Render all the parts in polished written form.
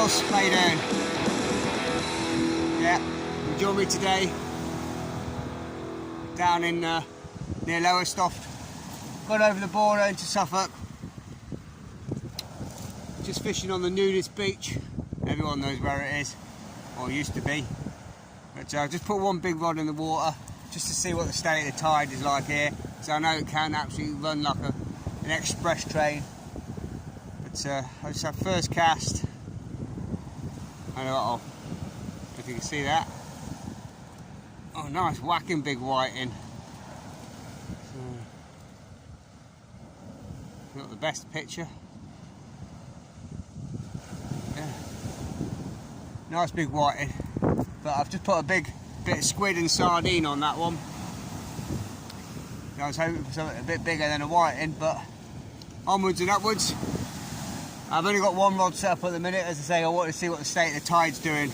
girls, how you doing? Yeah, you join me today down in near Lowestoft. Got over the border into Suffolk. Just fishing on the nudist beach. Everyone knows where it is, or used to be. But I just put one big rod in the water just to see what the state of the tide is like here. So I know it can absolutely run like an express train. But I just had first cast. Uh-oh, if you can see that. Oh, nice, whacking big whiting. So, not the best picture. Yeah. Nice big whiting. But I've just put a big bit of squid and sardine on that one. I was hoping for something a bit bigger than a whiting, but onwards and upwards. I've only got one rod set up at the minute. As I say, I want to see what the state of the tide's doing.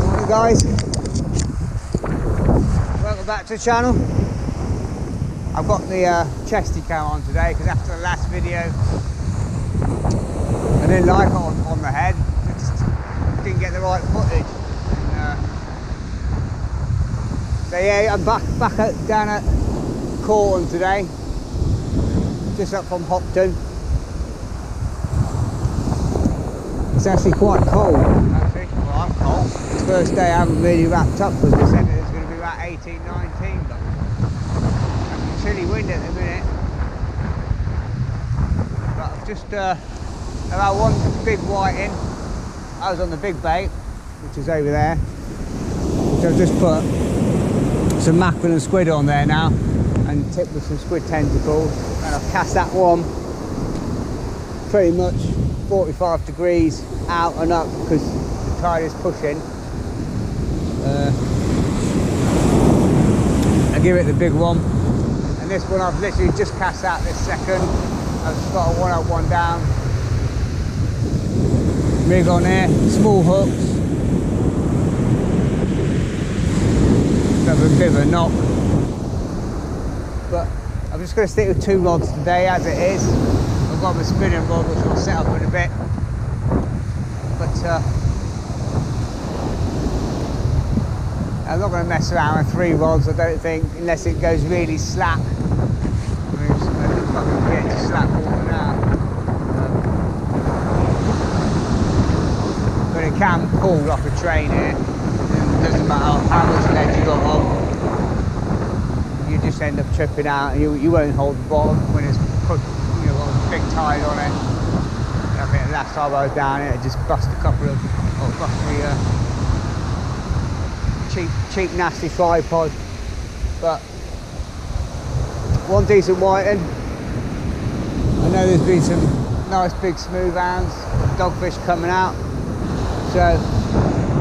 Morning guys, welcome back to the channel. I've got the chesty cam on today because after the last video I didn't like it on the head. Didn't get the right footage. So yeah, I'm back down at Corton today, just up from Hopton. It's actually quite cold. Actually, well, I'm cold. It's the first day I haven't really wrapped up because they said it's going to be about 18, 19, but it's a chilly wind at the minute. But I've just about one big whiting. I was on the big bait, which is over there, which I've just put some mackerel and squid on there now and tipped with some squid tentacles, and I've cast that one pretty much 45 degrees out and up because the tide is pushing. I give it the big one, and this one I've literally just cast out this second. I've just got a one up, one down. Rig on there, small hooks, have a bit of a knock, but I'm just going to stick with two rods today as it is. I've got my spinning rod which I'll set up in a bit, but I'm not going to mess around with three rods, I don't think, unless it goes really slack. I mean, it's fucking get to slack water now. It can pull like a train here. It doesn't matter how much lead you got on, you just end up tripping out, and you won't hold the bottom when it's put, you know, got a big tide on it. And I think the last time I was down here, it just bust a couple of, or bust the cheap nasty tripod. But one decent whiting. I know there's been some nice big smooth hands, dogfish coming out. So,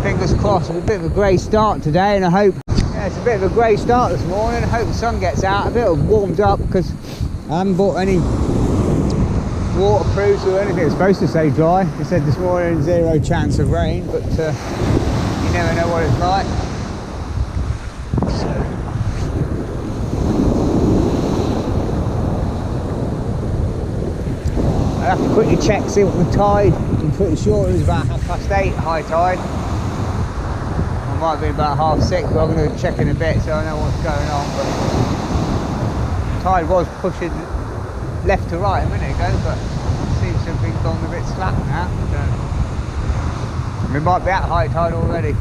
fingers crossed. It's a bit of a grey start today, and I hope, yeah, it's a bit of a grey start this morning. I hope the sun gets out a bit, warmed up, because I haven't bought any waterproofs or anything. It's supposed to say dry. It said this morning 0 chance of rain, but you never know what it's like. So. I'll have to quickly check, see what the tide. I'm pretty sure it was about 8:30 high tide. It might be about 6:30, but I'm going to check in a bit so I know what's going on. But the tide was pushing left to right a minute ago, but it seems to have been gone a bit slack now. So we might be at high tide already.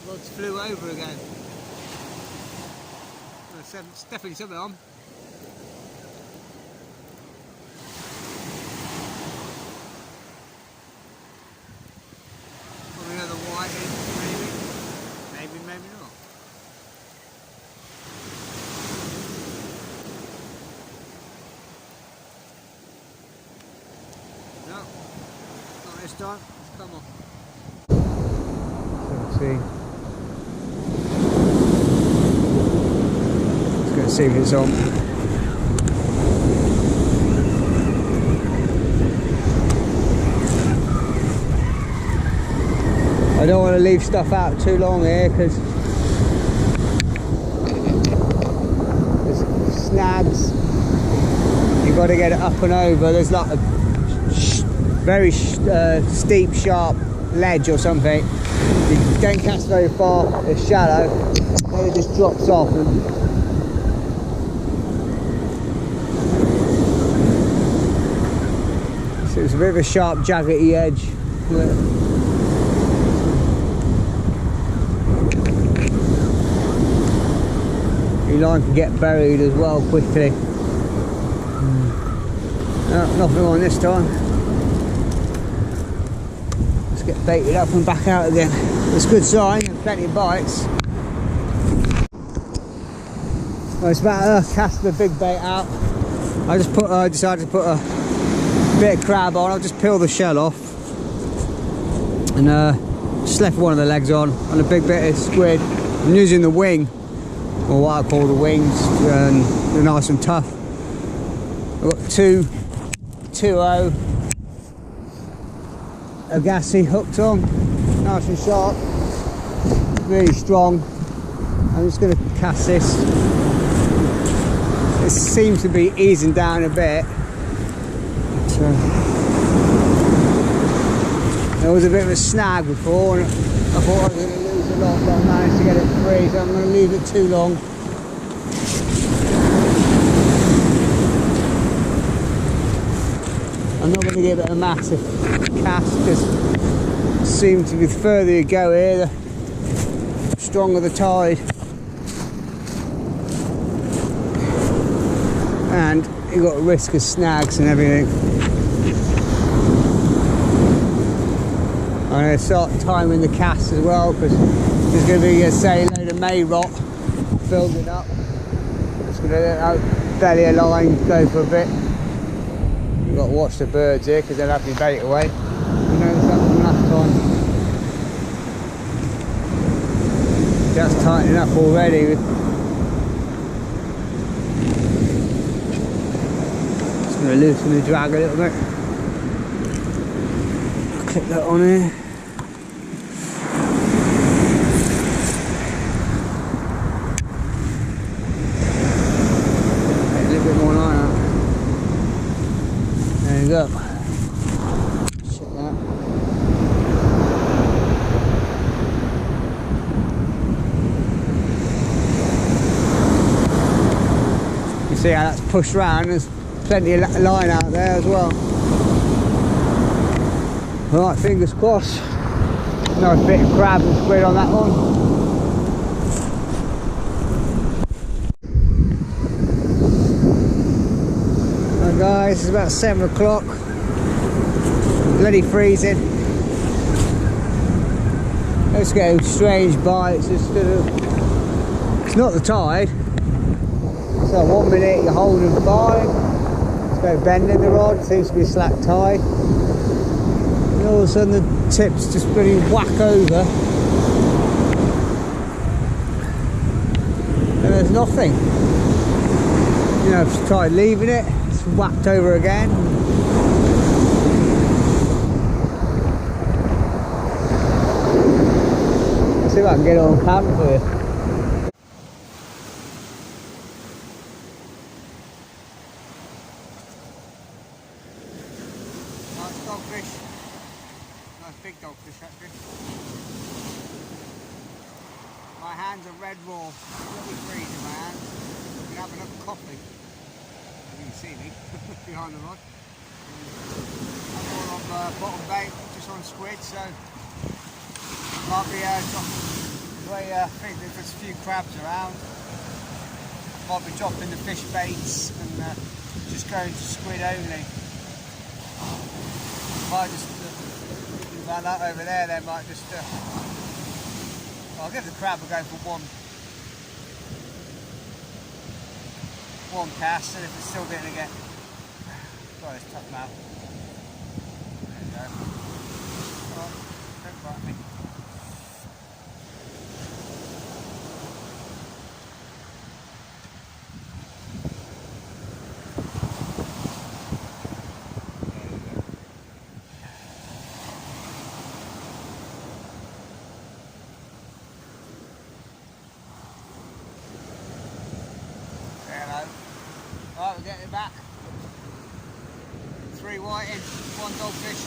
Rods flew over again. There's definitely something on. Another whiting, maybe not. No, not this time. It's come off. Let's see. Let's go see if it's on. I don't want to to leave stuff out too long here because there's snags. You've got to get it up and over. There's like a very steep, sharp ledge or something. You don't cast very far, it's shallow, then it just drops off. So it's a bit of a sharp, jaggedy edge. Your line can get buried as well quickly. No, nothing on this time. Let's get baited up and back out again. It's a good sign, plenty of bites. Well, it's about to cast the big bait out. I just decided to put a bit of crab on. I'll just peel the shell off and just left one of the legs on a big bit of squid. I'm using the wing, or what I call the wings, and they're nice and tough. I've got 2.0 Agassi hooked on, nice and sharp, really strong. I'm just going to cast this. It seems to be easing down a bit. There was a bit of a snag before and I thought I was going to lose a lot, but I managed to get it free, so I'm going to leave it too long. I'm not going to give it a massive cast because it seems to be the further you go here, the stronger the tide. And you've got a risk of snags and everything. I'm going to start timing the cast as well because there's going to be a load of may rot building up. Just going to let out belly a line, go for a bit. You've got to watch the birds here because they'll have your bait away. You noticed that from last time. That's tightening up already. Just going to loosen the drag a little bit. Clip that on here. A little bit more like that. There you go. Check that. You see how that's pushed round, there's plenty of line out there as well. Right, fingers crossed. Nice bit of crab and squid on that one. Right guys, it's about 7 o'clock. Bloody freezing. Let's get strange bites. It's not the tide. So 1 minute you're holding fine. Let's go bending the rod, seems to be a slack tide. And all of a sudden the tips just really whack over and there's nothing. You know, I've tried leaving it, it's whacked over again. Let's see if I can get it on camera for you. Nice dogfish. Nice big dogfish actually. My hands are red raw. Bloody freezing my hands. I've been having a coffee. You can see me behind the rod. I'm all on bottom bait, just on squid, so might be dropping the way I think there's a few crabs around. Might be dropping the fish baits and just going to squid only. Might just run that over there, they might just I'll give the crab a go for one cast, and if it's still going to get got this tough mouth. There you go. Alright, don't bite me. on dogfish.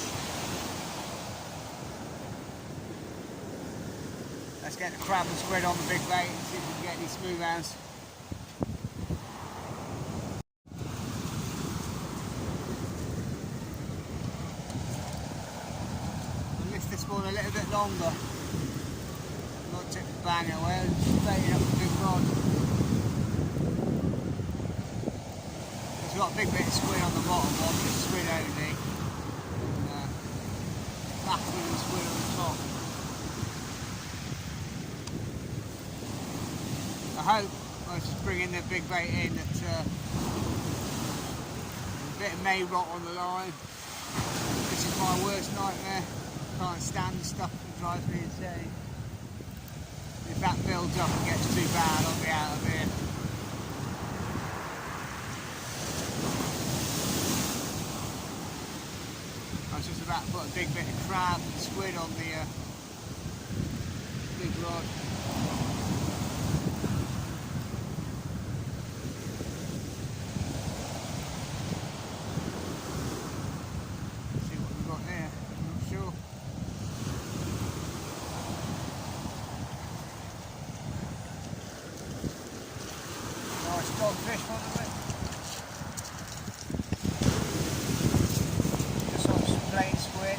Let's get the crab and squid on the big bait and see if we can get any smooth hands. I'll lift this one a little bit longer. Not tip the bang away, just baiting up the big rod. There's got a big bit of squid on the bottom one, just squid only. And mackerel and squid on the top. I hope I was just bringing the big bait in that there's a bit of may rot on the line. This is my worst nightmare. Can't stand the stuff that drives me insane. If that builds up and gets too bad, I'll be out of here. I was just about to put a big bit of crab and squid on the big rod. Let's see what we've got there. I'm not sure. Nice dogfish, wasn't it? Just on some plain squid.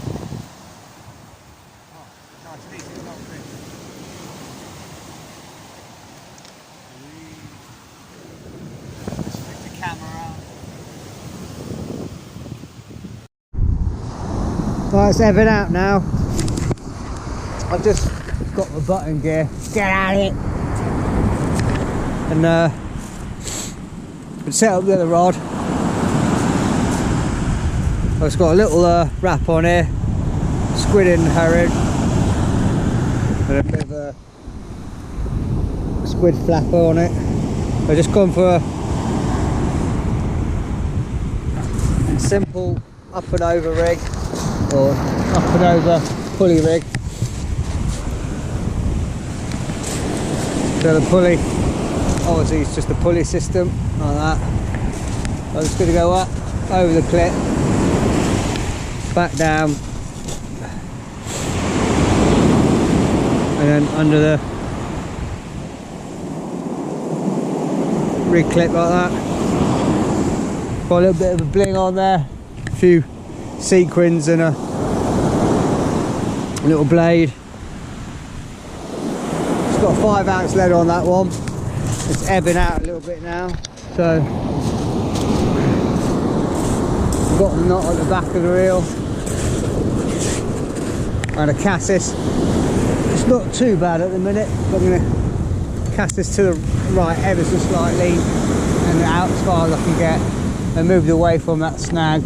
Oh, nice decent dogfish. Let's flick the camera out. Right, it's ebbing out now. I've just got my button gear. Get out of it! And set up the other rod. I've got a little wrap on here, squid and herring, and a bit of a squid flapper on it. I've just gone for a simple up and over rig, or up and over pulley rig. So the pulley, obviously it's just a pulley system like that. I'm just going to go up over the clip, back down, and then under the rig clip like that. Got a little bit of a bling on there, a few sequins and a little blade. It's got a 5-ounce lead on that one. It's ebbing out a little bit now, so I've got a knot at the back of the reel and a cassis. It's not too bad at the minute, but I'm going to cast this to the right ever so slightly and out as far as I can get and move away from that snag.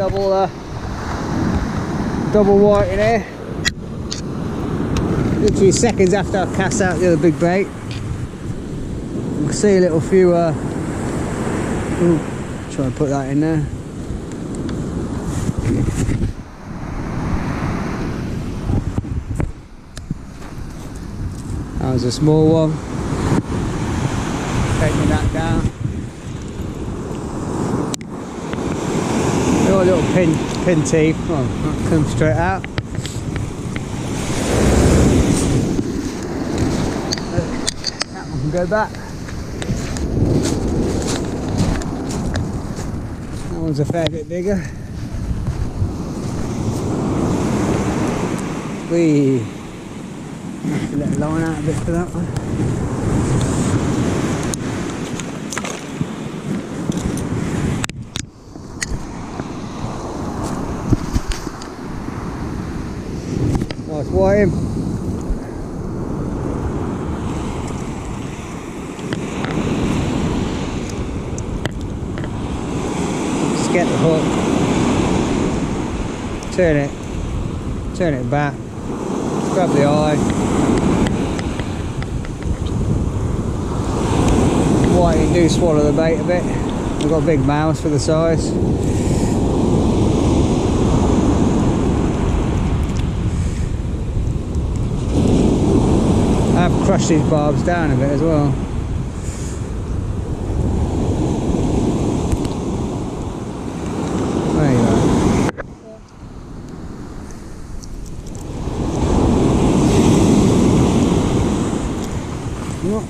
I've got a double white in here. Literally seconds after I cast out the other big bait. You can see a little few. Try and put that in there. That was a small one. Taking that down. Got a little pin teeth. Oh, that comes straight out. That one can go back. That one's a fair bit bigger. We have to let the line out a bit for that one. Nice white. Just get the hook, turn it back, grab the eye. Whiting do swallow the bait a bit. I've got a big mouse for the size. I've crushed these barbs down a bit as well. There you go.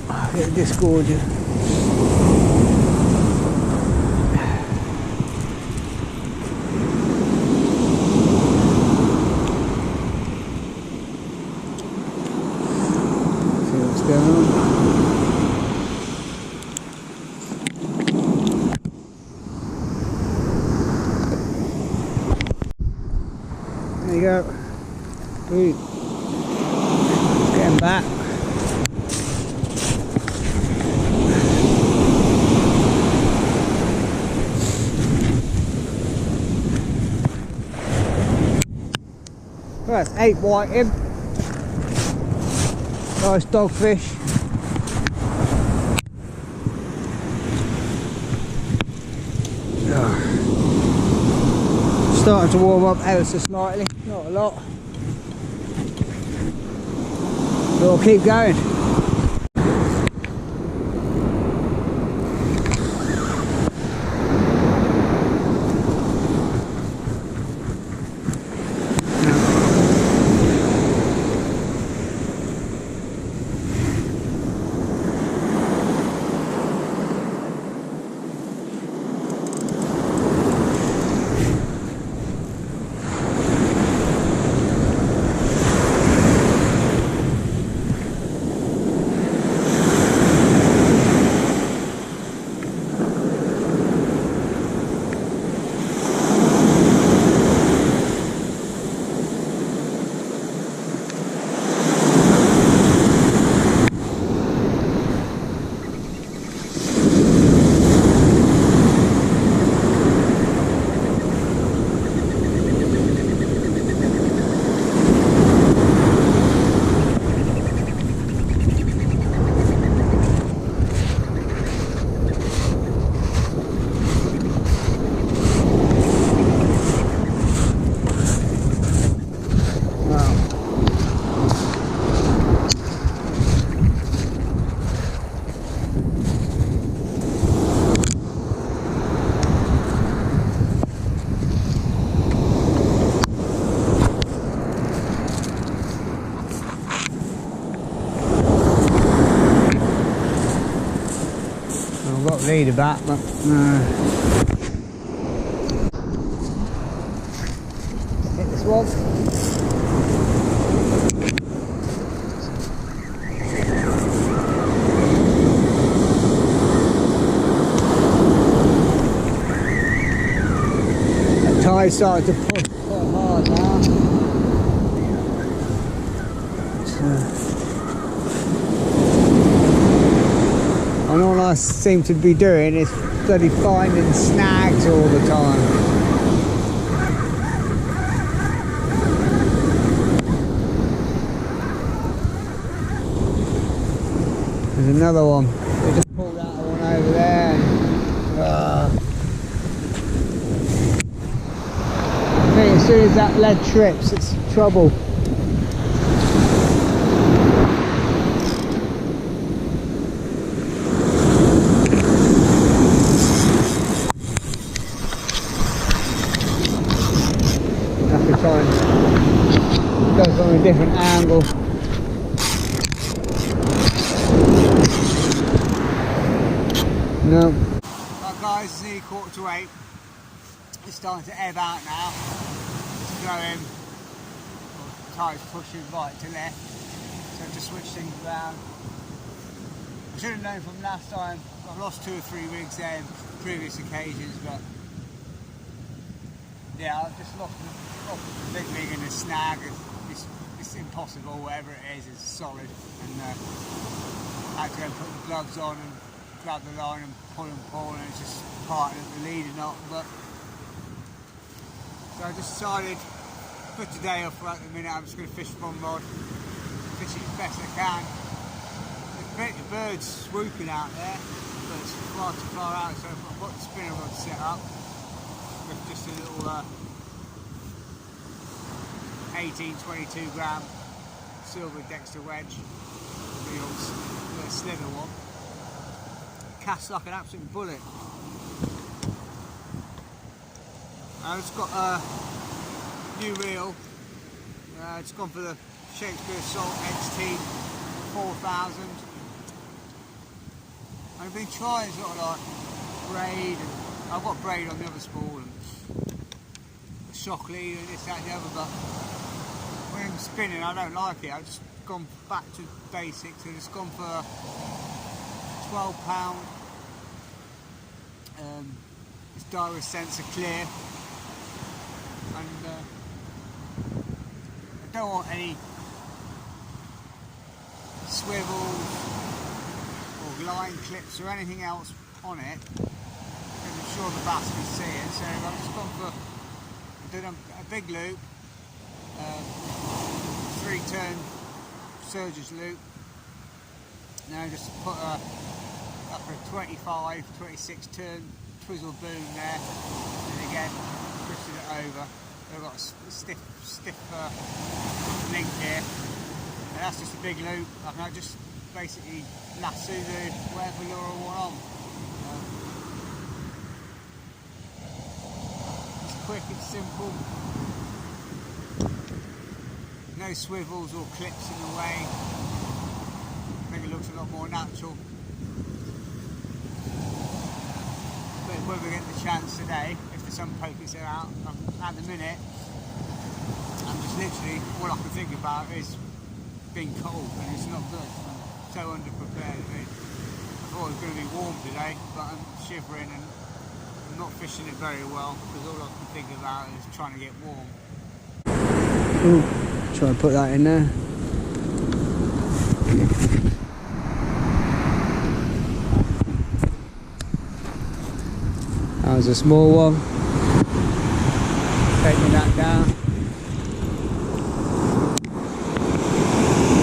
Oh, it'll disgorge you. There you go. Sweet. Let's get him back. Well, that's 8 whiting. Nice dogfish. Starting to warm up ever so slightly, not a lot. But we'll keep going. I've got the leader back, but hit this one. That tide's starting to push quite hard now. And all I seem to be doing is bloody finding snags all the time. There's another one. They just pulled out one over there. I think as soon as that lead trips, it's trouble. Try and go from a different angle. No. Right guys, it's nearly 7:45. It's starting to ebb out now. It's flowing. The tide's pushing right to left. So to switch things around. I should have known from last time. I've lost 2 or 3 rigs there in previous occasions, but yeah, I've just lost the big rig and the snag. It's impossible, whatever it is, it's solid. And I had to go and put the gloves on and grab the line and pull, and it's just parting at the leader knot. But so I just decided to put today off right at the minute. I'm just going to fish one rod, fish it as best I can. There's plenty of birds swooping out there. but it's far too far out, so I've got the spinner rod set up with just a little 18-22 gram silver Dexter wedge, the old slither one. Casts like an absolute bullet. I've just got a new reel. It's gone for the Shakespeare Salt XT 4000. I've been trying sort of like braid, and I've got braid on the other spool and shock lead and this, that and the other, but when I'm spinning I don't like it. I've just gone back to basics and it's gone for £12. It's Direct Sensor clear, and I don't want any swivels or line clips or anything else on it, because I'm sure the bass can see it. So I've just gone for, I did a big loop, 3-turn surge's loop. Now just put a 26 turn twizzle boom there, and again twisted it over. I've got a stiff link here, and that's just a big loop. I can just basically lasso the whatever lure I want on. It's quick, it's simple, no swivels or clips in the way. I think it looks a lot more natural. But whether we get the chance today, if the sun pokers it out, at the minute, I'm just literally, all I can think about is being cold, and it's not good. I'm so underprepared. I mean, I thought it was going to be warm today, but I'm shivering and I'm not fishing it very well, because all I can think about is trying to get warm. Ooh, try and put that in there. That was a small one. Taking that down.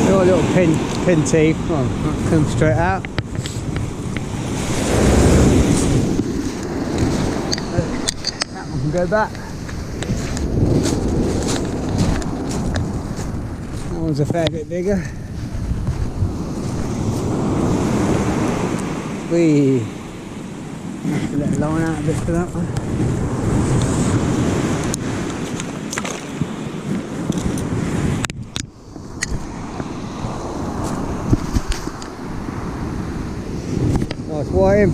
Got a little pin teeth. Oh, come straight out. That one can go back. That one's a fair bit bigger. Whee! Have to let the line out a bit for that one. Nice white.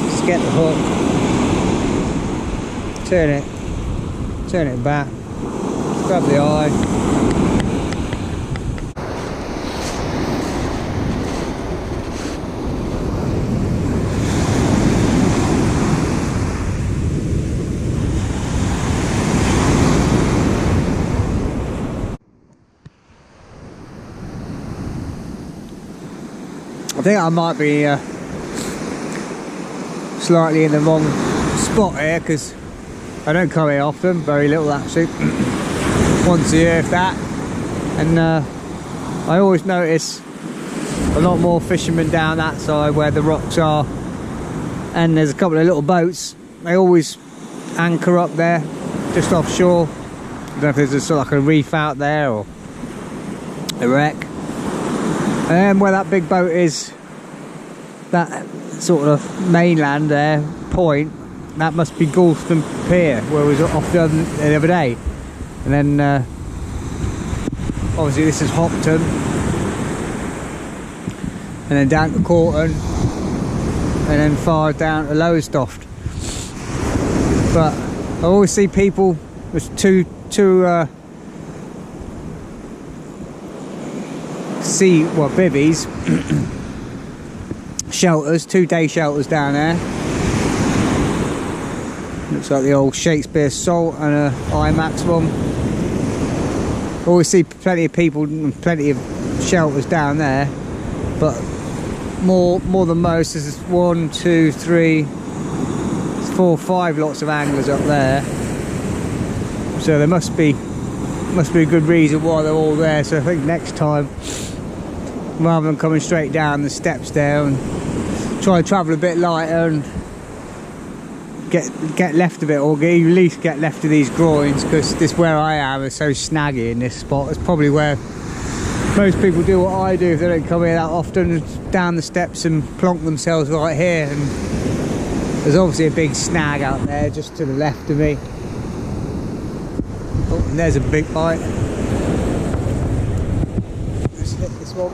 Just get the hook, turn it back, grab the eye. I think I might be slightly in the wrong spot here, because I don't come here often, very little actually, once a year if that, and I always notice a lot more fishermen down that side where the rocks are, and there's a couple of little boats. They always anchor up there just offshore. I don't know if there's a sort of like a reef out there or a wreck. And then where that big boat is, that sort of mainland there, point, that must be Galston Pier, where we was off the other day. And then obviously this is Hopton, and then down to Corton, and then far down to Lowestoft. But I always see people with two bivvies, shelters, 2-day shelters down there. Looks like the old Shakespeare Salt and a IMAX one. Always see plenty of people and plenty of shelters down there, but more than most, there's 1, 2, 3, 4, 5 lots of anglers up there. So there must be must be a good reason why they're all there. So I think next time, rather than coming straight down the steps there, and try and travel a bit lighter and get left of it, or at least get left of these groins, because this where I am is so snaggy in this spot. It's probably where most people do what I do if they don't come here that often, down the steps and plonk themselves right here. And there's obviously a big snag out there just to the left of me. Oh, and there's a big bite. Let's hit this one.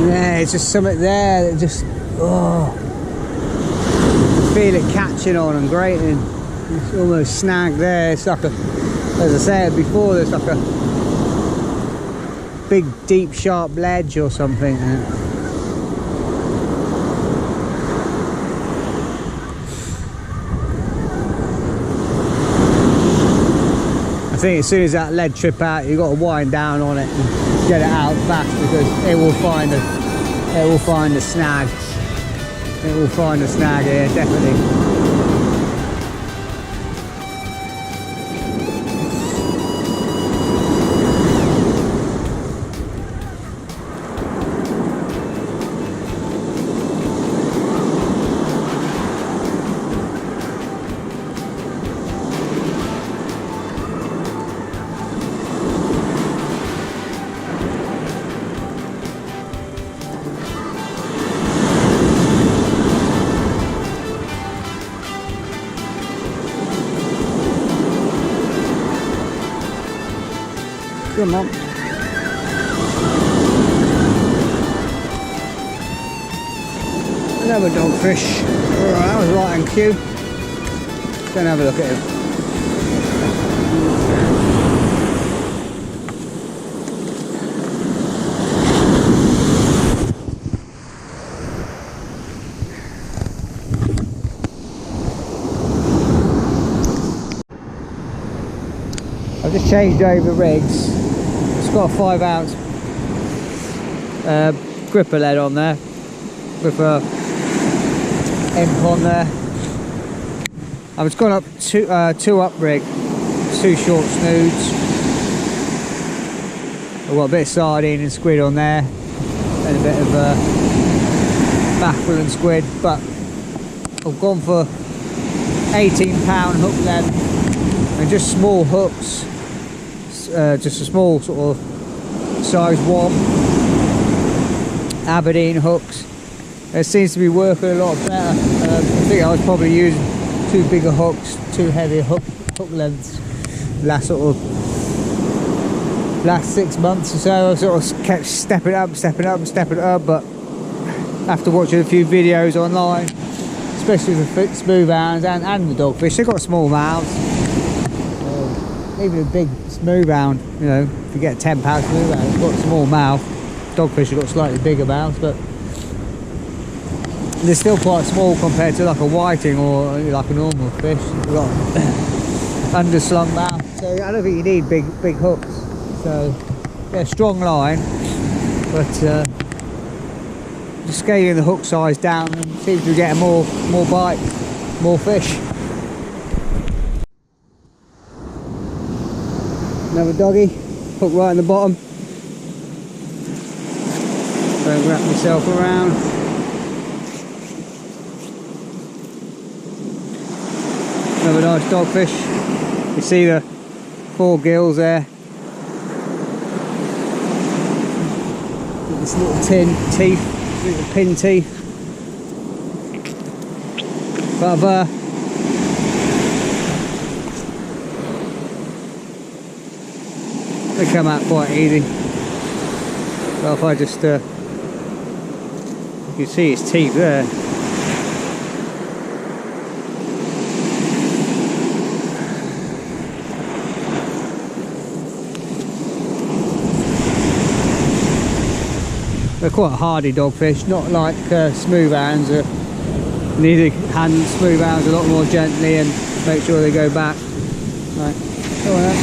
Yeah, it's just something there that just, oh, I feel it catching on and grating. It's almost snagged there. It's like a, as I said before, there's like a big deep sharp ledge or something. I think as soon as that lead trip out, you've got to wind down on it and get it out fast, because it will find a snag. It will find a snag here, definitely. Come on. Another dogfish. Alright, that was right on cue. Go and have a look at him. I've just changed over rigs. It's got a 5-ounce gripper lead on there with a imp on there. I've just gone up two up rig, 2 short snoods. I've got a bit of sardine and squid on there, and a bit of mackerel and squid, but I've gone for 18-pound hook length and just small hooks. Just a small sort of size 1 Aberdeen hooks. It seems to be working a lot better. I think I was probably using too big of hooks, too heavy hook lengths last 6 months or so. I sort of kept stepping up, but after watching a few videos online, especially with smooth hounds and the dogfish, they've got small mouths. Even a big smooth hound, you know, if you get a 10-pound smooth hound, it's got a small mouth. Dogfish have got slightly bigger mouths, but they're still quite small compared to like a whiting or like a normal fish. They've got underslung mouth, so I don't think you need big hooks. So yeah, strong line, but just scaling the hook size down and seems to be getting more bite, more fish. Another doggy, hook right in the bottom. So wrap myself around. Another nice dogfish. You see the 4 gills there. This little tin teeth, little pin teeth. But they come out quite easy. So if I just, you can see his teeth there. They're quite hardy dogfish, not like smooth hounds. You need to handle smooth hounds a lot more gently and make sure they go back. Right, go on then.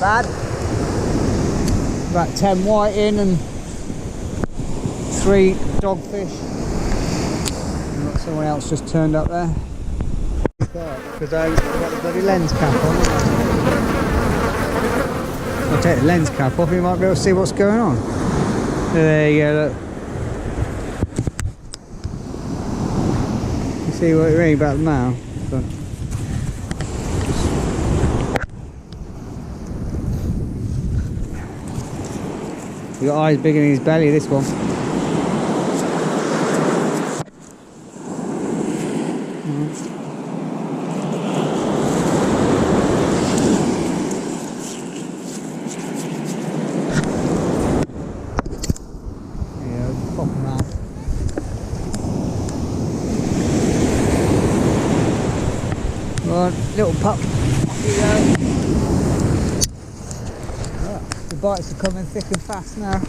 bad. About 10 whiting and 3 dogfish. And got someone else just turned up there. Because I've got the bloody lens cap on. I'll take the lens cap off, you might be able to see what's going on. There you go, look. You see what you mean about the mouth? He's got eyes bigger than his belly, this one. Little pup. The bites are coming thick and fast now.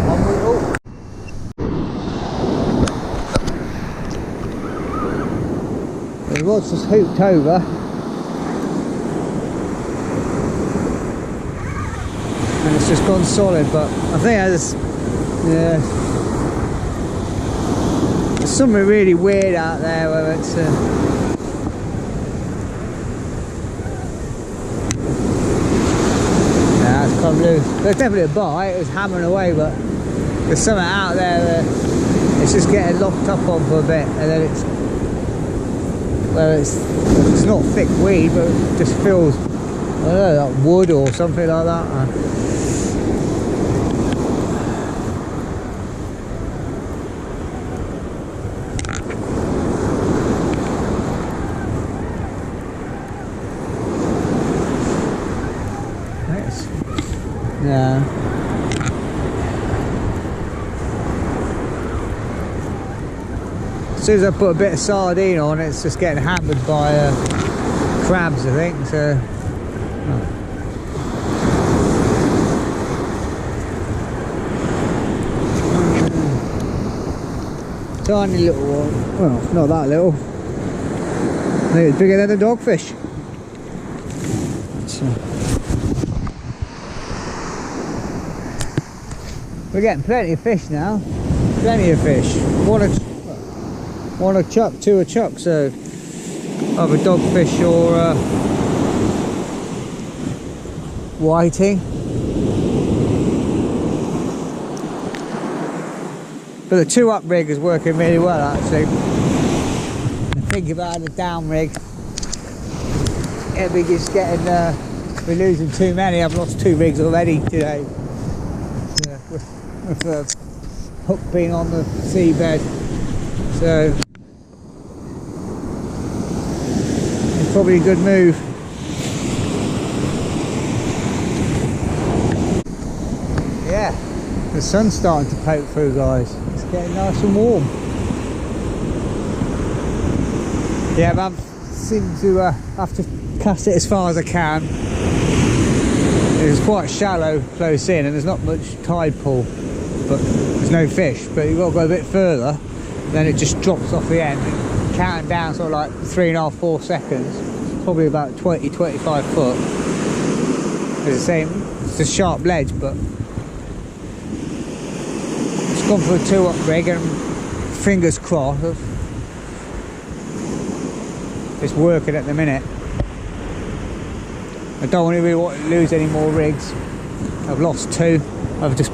On we go. The rod's just hooped over. And it's just gone solid, but I think there's something really weird out there where it's come loose. There's definitely a bite, it was hammering away, but there's something out there that it's just getting locked up on for a bit, and then it's, well, it's not thick weed, but it just feels, I don't know, like wood or something like that. Yeah. As soon as I put a bit of sardine on, it's just getting hammered by crabs, I think. So, tiny little one. Well, not that little. I think it's bigger than the dogfish. We're getting plenty of fish now. Plenty of fish. One a chuck, 2 a chuck, so either dogfish or whiting. But the 2-up rig is working really well actually. Think about the down rig. It'll be just getting, we're losing too many. I've lost 2 rigs already today. With the hook being on the seabed, so it's probably a good move. Yeah, the sun's starting to poke through, guys. It's getting nice and warm. Yeah, but I seem to have to cast it as far as I can. It's quite shallow close in and there's not much tide pull, but there's no fish. But you've got to go a bit further, then it just drops off the end. Counting down sort of like 3.5, 4 seconds, probably about 20-25 foot. As I say, it's a sharp ledge, but it's gone for a 2-up rig and fingers crossed it's working at the minute. I don't really want to lose any more rigs. I've lost 2. I've just,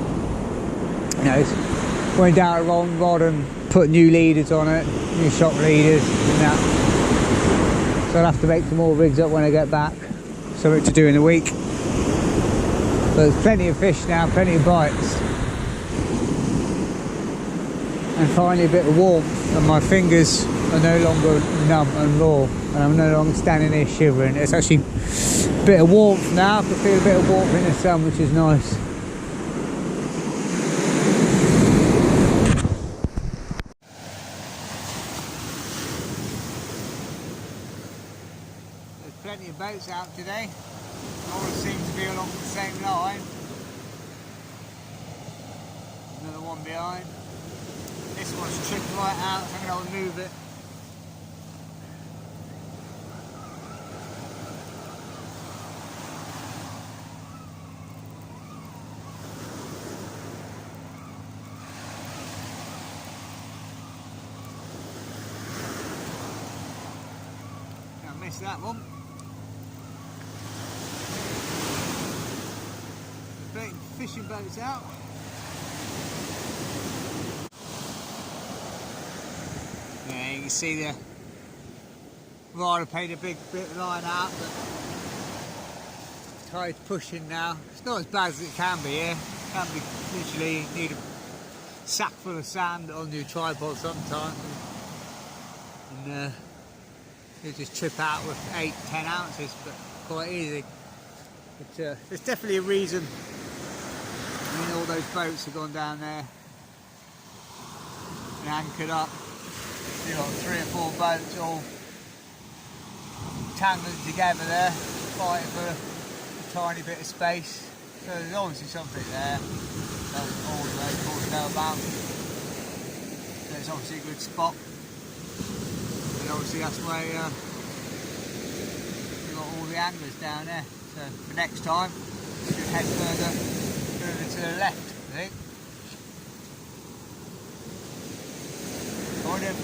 went down a wrong rod and put new leaders on it, new shock leaders and that. So I'll have to make some more rigs up when I get back. Something to do in the week. But there's plenty of fish now, plenty of bites. And finally a bit of warmth, and my fingers are no longer numb and raw, and I'm no longer standing there shivering. It's actually a bit of warmth now. I can feel a bit of warmth in the sun, which is nice. There's plenty of boats out today. All seem to be along the same line. Another one behind. This one's tripped right out, so I'm going to move it. Missed that one. Baiting fishing boats out. Yeah, you can see the rider paid a big bit of line out, but tide's pushing now. It's not as bad as it can be here. It can be literally need a sack full of sand on your tripod sometimes, and you just trip out with 8-10 ounces, but quite easy. But there's definitely a reason. I mean, all those boats have gone down there and anchored up. You've got 3 or 4 boats all tangled together there, fighting for a tiny bit of space. So there's obviously something there that all the locals know about. So it's obviously a good spot. And obviously that's where you've got all the anglers down there. So for next time, we should head further to the left, I think. I wonder if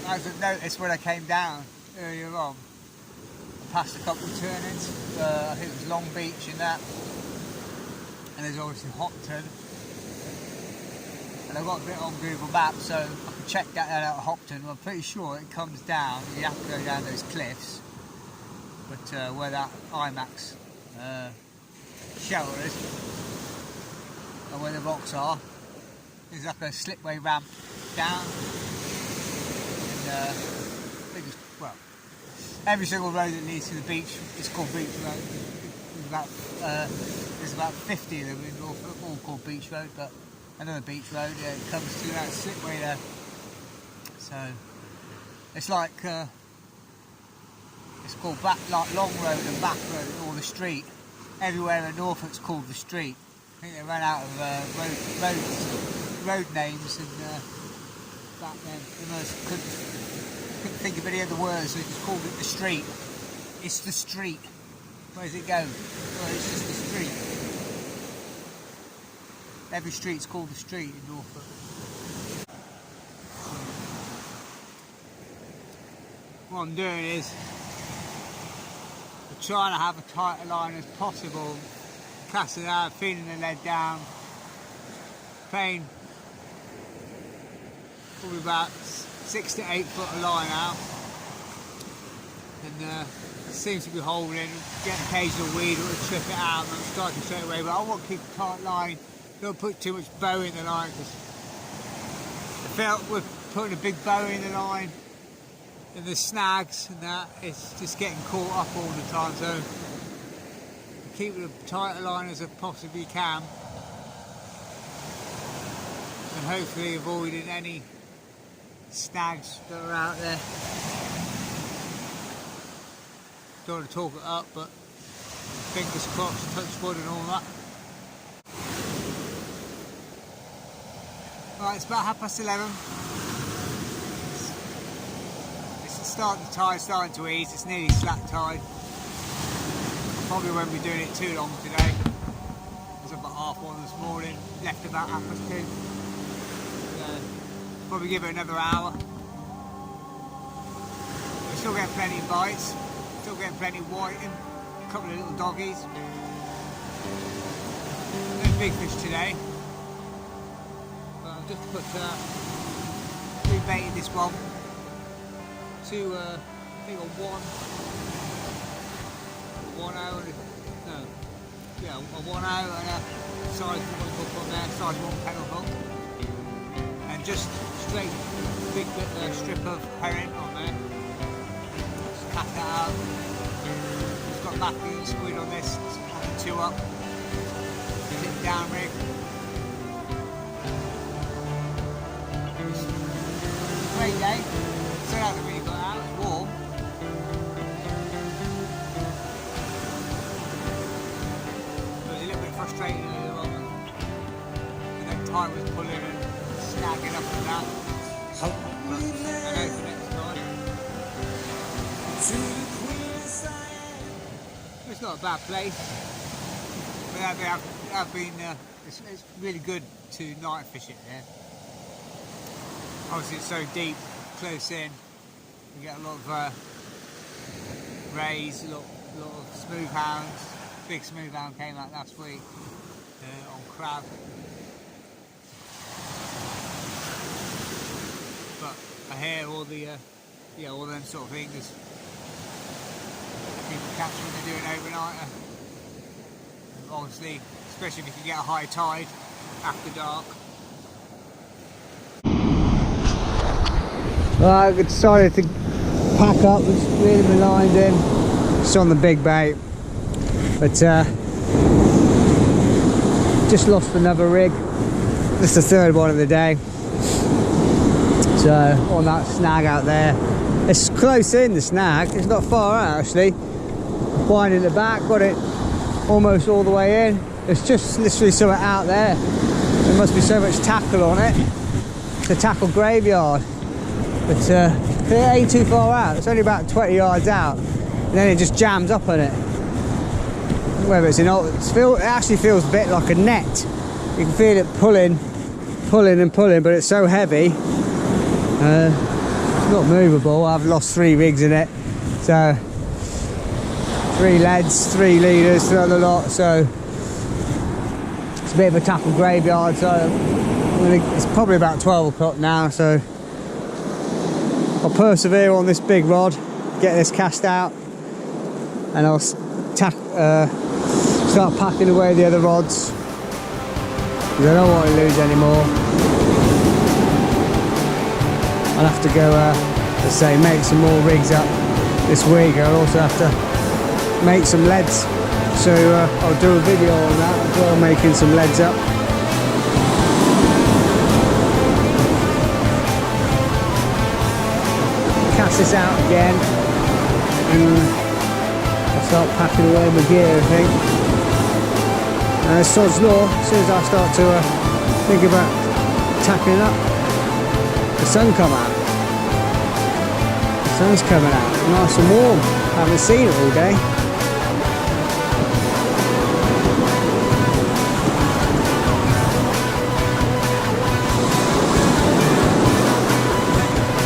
I noticed when I came down earlier on, I passed a couple of turnings. I think it was Long Beach and that, and there's obviously Hopton. And I've got a bit on Google Maps, so I can check that out at Hopton. I'm pretty sure it comes down. You have to go down those cliffs, but where that IMAX shelter is, and where the rocks are, there's like a slipway ramp down. And well, every single road that leads to the beach is called Beach Road. There's about 50 of them in Norfolk, all called Beach Road, but another beach road, yeah, it comes to that slipway there. So it's like it's called like Long Road and Back Road, or the street. Everywhere in Norfolk's called the street. I think they ran out of road names, and back then they couldn't think of any other words, so they just called it the street. It's the street. Where does it go? Well, it's just the street. Every street's called the street in Norfolk. What I'm doing is I'm trying to have a tight line as possible, casting out, feeling the lead down, playing probably about 6 to 8 foot of line out, and seems to be holding. Get an occasional weed or trip it out, and I'm striking straight away. But I want to keep a tight line. Don't put too much bow in the line, because I felt with putting a big bow in the line and the snags and that, it's just getting caught up all the time. So keep it as tight a line as I possibly can, and hopefully avoiding any snags that are out there. Don't want to talk it up, but fingers crossed, touch wood and all that. Right, it's about 11:30. It's the tide's starting to ease. It's nearly slack tide. Probably won't be doing it too long today. It was about 1:30 this morning. Left about 2:30. Probably give it another hour. We're still getting plenty of bites. Still getting plenty of whiting. A couple of little doggies. No big fish today. Just put rebaited this one to I think a 1 hour, no, yeah, a 1 hour and a size 1 hook on there, size 1 pedal hook, and just straight big strip of herring on there. Just cut that out. Just got mackerel and squid on this. Just 2 up. Tip down rig. Great day. Still hasn't really got out, it's warm. It was a little bit frustrating earlier on. And then time was pulling and snagging up and down. But I know for next time. It's not a bad place. But I've been, it's really good to night fish it there. Obviously it's so deep, close in, you get a lot of rays, a lot of smooth hounds. Big smooth hound came out last week on crab. But I hear all the all them sort of things. People catch when they're doing overnighter. Obviously, especially if you can get a high tide after dark. Well, I decided to pack up, just reeling my lines in. It's on the big bait, but just lost another rig. This is the third one of the day. So on that snag out there, it's close in the snag. It's not far out actually. Winding the back, got it almost all the way in. There's just literally something out there. There must be so much tackle on it. It's a tackle graveyard. But it ain't too far out. It's only about 20 yards out. And then it just jams up on it. Whether it's it actually feels a bit like a net. You can feel it pulling and pulling, but it's so heavy. It's not movable. I've lost 3 rigs in it. So 3 leads, 3 leaders, the other lot. So it's a bit of a tackle graveyard. So it's probably about 12 o'clock now. So I'll persevere on this big rod, get this cast out, and I'll start packing away the other rods, because I don't want to lose any more. I'll have to go, let's say, make some more rigs up this week. I'll also have to make some leads, so I'll do a video on that as well, making some leads up. Cast this out again, and I'll start packing away my gear, I think. And as sod's law, as soon as I start to think about tackling up, the sun come out. The sun's coming out, nice and warm. I haven't seen it all day.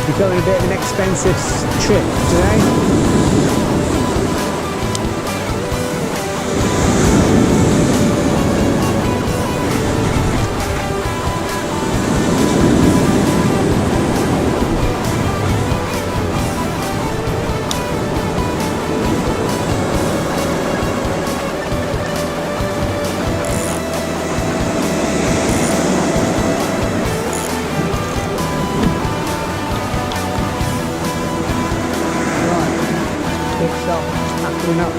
Becoming a bit of an expensive trip today. Up.